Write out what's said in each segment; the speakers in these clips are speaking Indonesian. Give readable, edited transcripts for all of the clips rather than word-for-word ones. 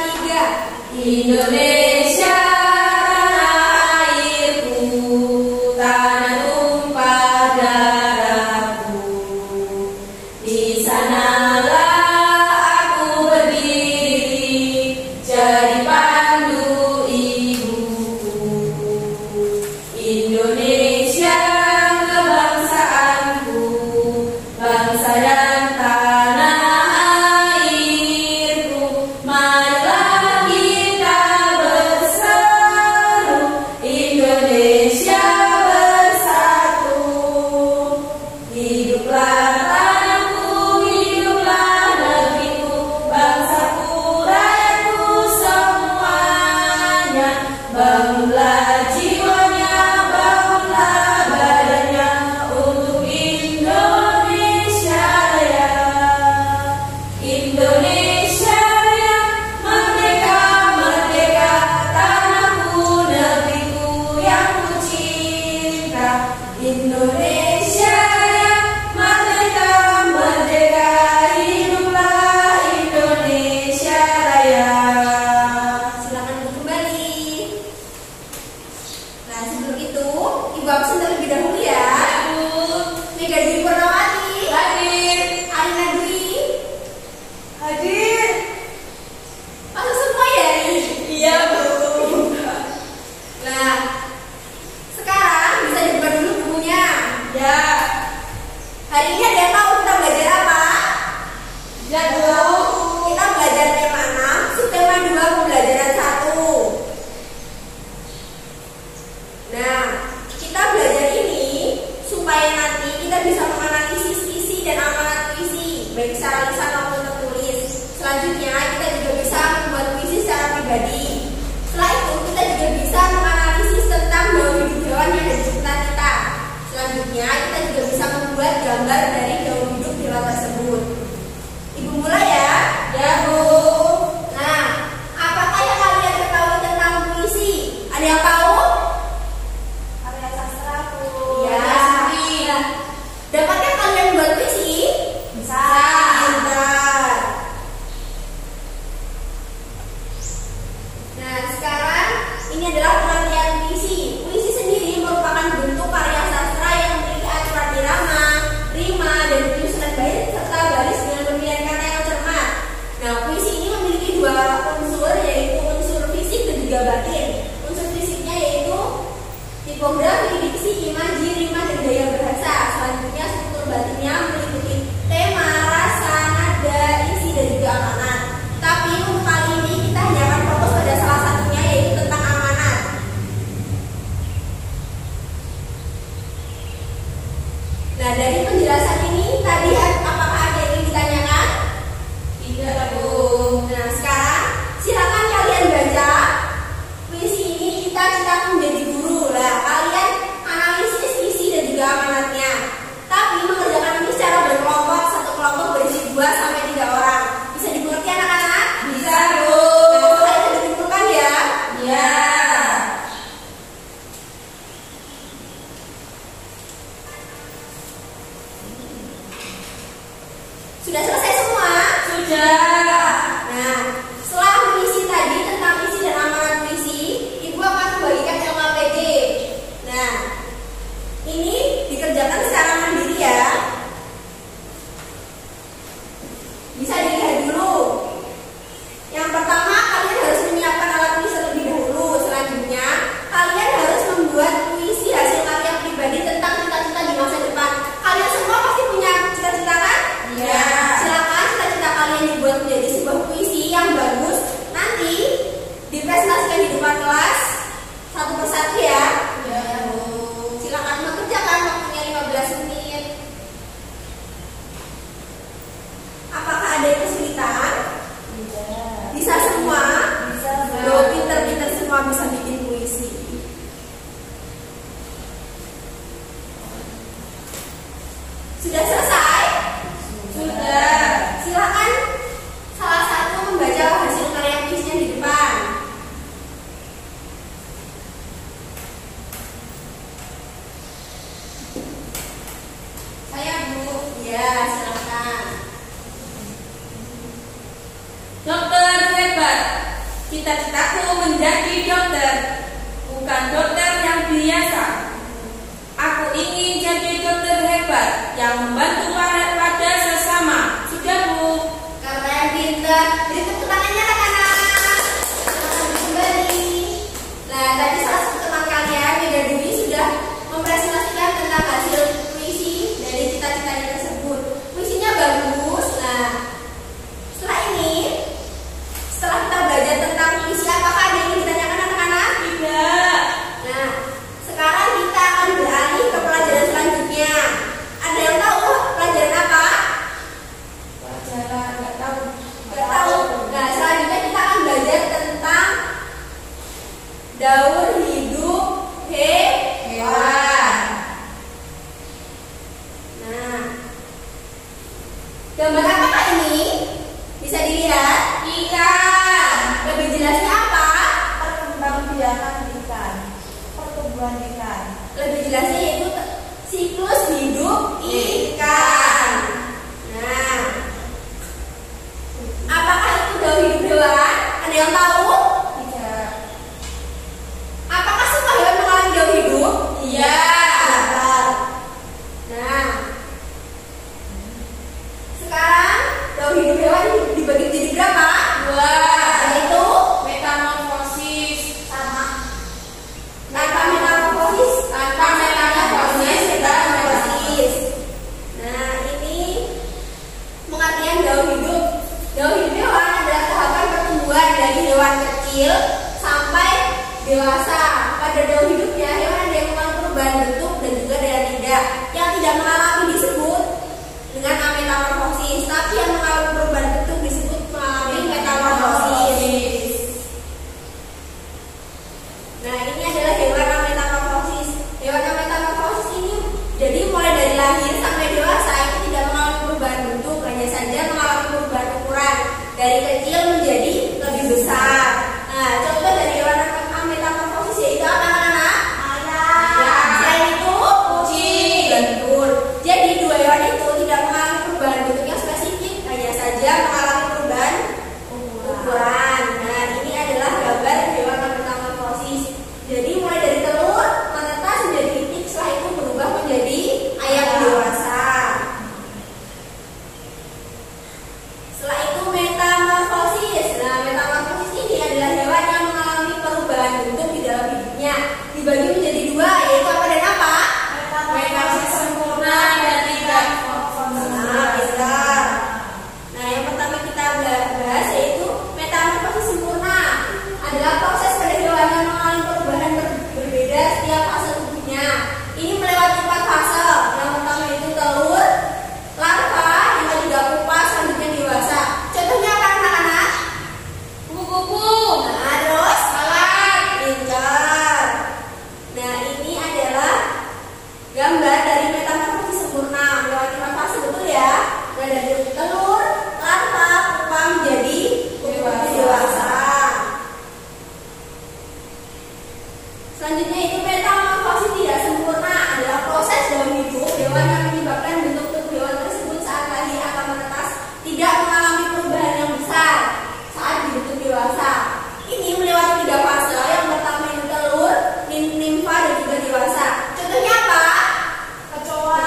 tiga. Indonesia tanah airku, tanah tumpah darahku. Di sanalah aku berdiri, jadi pandu ibuku. Indonesia kebangsaanku, bangsa dan tanah airku. Marilah kita berseru, Indonesia bersatu. Hiduplah tanahku, hiduplah negeriku, bangsaku, rakyatku semuanya. Bangunlah jiwanya, bangunlah badannya untuk Indonesia Raya. Indonesia Raya, merdeka, merdeka, tanahku, negeriku yang ku cinta. Indonesia Raya, merdeka, merdeka, hiduplah Indonesia Raya. Silakan duduk kembali. Nah, sebelum itu, Ibu absen terlebih dahulu ya. Mega Dwi Purnawati. Hadir. Alina Dwi. Hadir. Masuk semua ya, Ri? Iya, Bu. Nah, sekarang bisa dibuka dulu bukunya. Ya. Hari ini ada yang tahu kita belajar apa? Ya, Bu. Kita belajar tema 6, subtema 2, pembelajaran 1. Nah, kita belajar ini supaya nanti kita bisa menganalisis isi dan amanat puisi, baik secara lisan maupun tertulis. Selanjutnya, kita juga bisa membuat puisi secara pribadi. Setelah itu, kita juga bisa menganalisis tentang bau hidup hewan yang ada di sekitar kita. Selanjutnya, kita juga bisa membuat gambar dari bau hidup hewan tersebut. Ibu mulai ya? Ya, Bu. Nah, apakah yang kalian ketahui tentang puisi? Ada yang tahu? Karya sastra, Bu. Ya. Nah, dapatkah kalian buat puisi? Bisa. Pintar. Nah, sekarang ini adalah pengertian puisi. Puisi sendiri merupakan bentuk karya sastra yang memiliki aturan irama, rima, dan penyusunan bait serta baris dengan pemilihan kata yang cermat. Nah, puisi ini memiliki dua unsur, yaitu unsur fisik dan juga batin. Unsur fisiknya yaitu tipografi, diksi, imaji, rima, dan gaya bahasa. Selanjutnya, struktur batinnya meliputi tema, rasa, nada, isi, dan juga amanat. Tapi untuk kali ini kita hanya akan fokus pada salah satunya, yaitu tentang amanat. Nah, dari penjelasan ini tadi apakah ada yang ingin ditanyakan? Tidak, Bu. Nah, sekarang silakan kalian baca puisi ini, Cita-citaku menjadi guru. Lah, kalian analisis isi dan juga amanatnya. Tapi mengerjakan ini secara berkelompok, satu kelompok berisi 2 sampai 3 orang. Bisa dimengerti anak-anak? Bisa, Bu. Nah, setelah itu dikumpulkan ya. Ya. Sudah selesai semua? Sudah. Nah, setelah mengisi tadi tentang isi dan amanat puisi, Ibu akan membagikan LKPD. Nah, ini dikerjakan secara mandiri ya. Bisa dilihat dulu. Yang pertama, kalian harus menyiapkan alat tulis terlebih dahulu. Selanjutnya, kalian harus membuat puisi hasil karya pribadi tentang cita-cita di masa depan. Kalian semua pasti punya cita-cita kan? Iya. Silakan cita-cita kalian dibuat menjadi sebuah puisi yang bagus. Nanti dipresentasikan di depan kelas satu persatu ya. Iya, Bu. Silakan mengerjakan, waktunya 15 menit. Apakah ada yang kesulitan? Bisa semua? Bisa. Loh, pinter-pinter semua bisa bikin puisi. Sudah selesai? Sudah. Silakan salah satu membaca hasil karya puisinya di depan. Saya, Bu. Ya, silakan. Dokter hebat. cita-citaku menjadi dokter, bukan dokter yang biasa. Aku ingin jadi dokter hebat yang membantu pada sesama. Sudah, Bu? Keren, pintar. Beri tepuk tangannya anak-anak. Kembali. Nah, tadi salah satu teman kalian, Beda Dwi, sudah mempresentasikan tentang hasil puisi dari cita-citanya tersebut. Puisinya bagus. Nah, setelah kita belajar tentang puisi, apakah ada yang ingin ditanyakan anak-anak? Tidak. Nah, sekarang kita akan beralih ke pelajaran selanjutnya. Ada yang tahu pelajaran apa? Pelajaran nggak tahu. Nggak tahu. Nah, selanjutnya kita akan belajar tentang daur hidup hewan. Nah, gambar apakah ini? Bisa dilihat? Ikan. Lebih jelasnya apa? Perkembangbiakan ikan, pertumbuhan ikan. Lebih jelasnya yaitu siklus hidup ikan. Nah, apakah itu daur hidup hewan? Ada yang tahu? Tidak. Apakah semua hewan mengalami daur hidup? Iya. Nah, sekarang daur hidup hewan dibagi jadi berapa? 2. Yaitu Metamorfosis. tanpa metamorfosis. Nah, ini pengertian daur hidup. Daur hidup hewan adalah tahapan pertumbuhan dari hewan kecil sampai dewasa. Pada daur hidupnya, hewan ada yang mengalami perubahan bentuk dan juga ada yang tidak. Yang tidak mengalami disebut dengan ametamorfosis, tapi yang mengalami perubahan bentuk disebut mengalami metamorfosis. Nah, ini adalah hewan ametamorfosis. Hewan ametamorfosis ini jadi mulai dari lahir sampai dewasa itu tidak mengalami perubahan bentuk, hanya saja mengalami perubahan ukuran dari kecil menjadi lebih besar. Nah, contoh dari hewan ametamorfosis yaitu apa anak-anak? Ayam. Selain itu, kucing. Betul. Jadi dua hewan itu tidak mengalami perubahan bentuk yang spesifik, hanya saja mengalami perubahan ukuran. Nah, ini adalah gambar hewan metamorfosis. Jadi mulai dari telur menetas menjadi itik, setelah itu berubah menjadi ayam dewasa. Setelah itu metamorfosis. Nah, metamorfosis ini adalah hewan yang mengalami perubahan bentuk di dalam hidupnya. Dibagi menjadi 2, yaitu apa dan apa? Metamorfosis sempurna dan tidak Nah, pintar. Nah, yang pertama kita bahas yaitu metamorfosis sempurna. Adalah proses pada hewan yang mengalami perubahan berbeda setiap fase tubuhnya. Ini melewati 4 fase. Yang pertama itu telur, larva, yang ketiga pupa, selanjutnya dewasa. Contohnya apa anak-anak? kupu-kupu. Nah, terus Lalat. pintar. Nah, ini adalah gambar dari metamorfosis sempurna. Melewati 4 fase, betul ya? Mulai dari telur, larva, pupa menjadi dewasa. Selanjutnya itu metamorfosis tidak sempurna adalah proses dalam hidup hewan yang menyebabkan bentuk tubuh hewan tersebut saat lahir akan menetas tidak mengalami perubahan yang besar saat dibentuk dewasa. Ini melewati 3 fase. Yang pertama itu telur, nimfa dan juga dewasa. Contohnya apa? Kecoa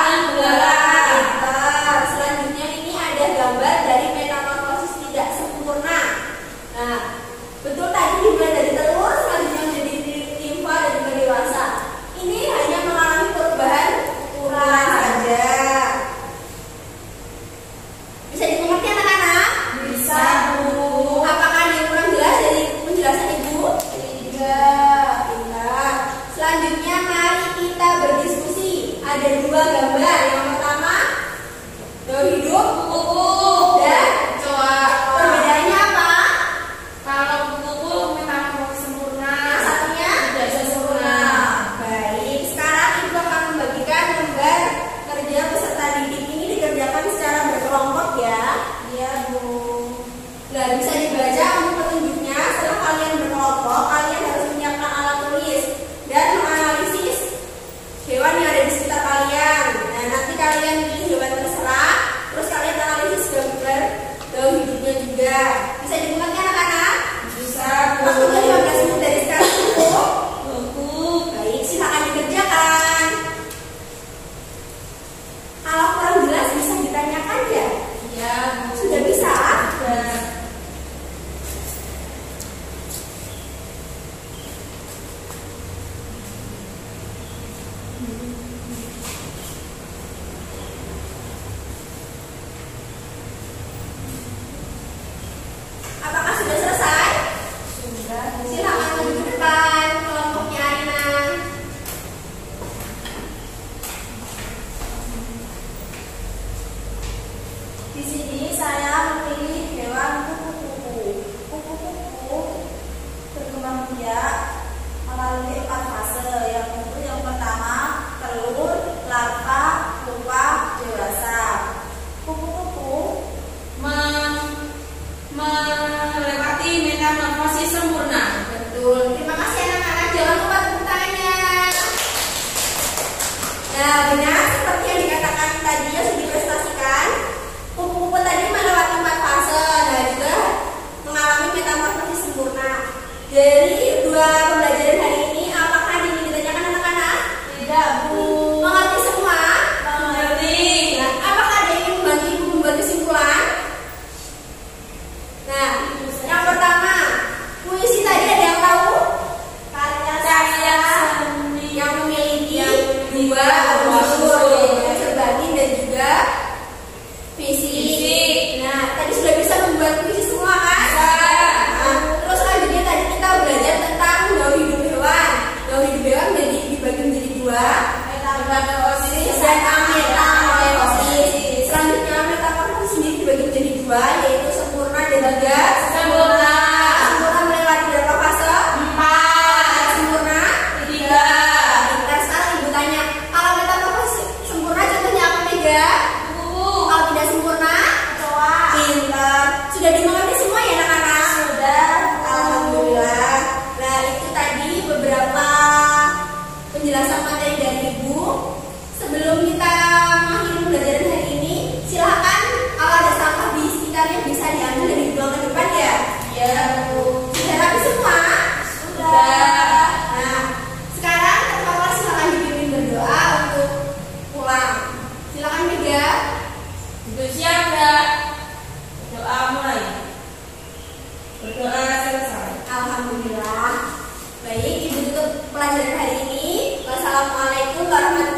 dan belalai. Pintar. Selanjutnya ini ada gambar dari metamorfosis tidak sempurna. Nah, betul tadi dimulai dari telur, selanjutnya menjadi nimfa dan juga dewasa. Ini hanya mengalami perubahan ukuran saja. Bisa dimengerti anak-anak? Bisa, Bu. Apakah ada yang kurang jelas dari penjelasan Ibu? Tidak. Pintar. Selanjutnya mari kita berdiskusi. Ada 2 gambar. Yang pertama daur hidup Kupu-kupu dan kecoa. perbedaannya apa? Kalau kupu-kupu metamorfosis sempurna, Yang satunya tidak sempurna. Baik, sekarang Ibu akan membagikan gambar kerja peserta didik ini dikerjakan secara berkelompok ya. Iya, Bu. Nah, bisa dibaca untuk petunjuknya. Setelah kalian berkelompok, kalian harus menyiapkan alat tulis dan menganalisis hewan yang ada di sekitar kalian. Dari dua pembelajaran hari ini, apakah ada yang ditanyakan anak-anak? Tidak, Bu. Mengerti semua? Mengerti. Nah, apakah ada yang membantu ibu membuat kesimpulan? Nah, yang pertama, puisi tadi ada yang tahu? Karya seni yang memiliki dua unsur, yaitu unsur batin dan juga fisik. Nah, tadi sudah bisa membuat puisi semua kan? Nah, terus selanjutnya tadi kita belajar tentang bau hidup hewan. Bau hidup hewan dibagi menjadi dua, metamorfosis dan ametamorfosis. Selanjutnya metamorfosis sendiri dibagi menjadi dua, yaitu sempurna dan juga sempurna. Sempurna melewati berapa fase? 4. Sempurna? 3. Nah, sekarang ibu tanya, kalau metamorfosis sempurna contohnya apa Mega? Kalau tidak sempurna? Pintar. Sudah dimengerti semua ya anak-anak? Sudah. Alhamdulillah. Nah, itu tadi beberapa penjelasan materi dari ibu. Sebelum kita mengakhiri pembelajaran hari ini, silakan kalau ada sampah di sekitarnya bisa diambil dan dibuang ke depan ya. Ya, Bu. Sudah rapi semua? Sudah. Nah, sekarang kakak silakan dipimpin berdoa untuk pulang. Silakan Mega. Ibu siap nggak? Doa mulai. Berdoa selesai. Alhamdulillah. Baik, ibu tutup pelajaran hari ini. Wassalamualaikum warahmatullahi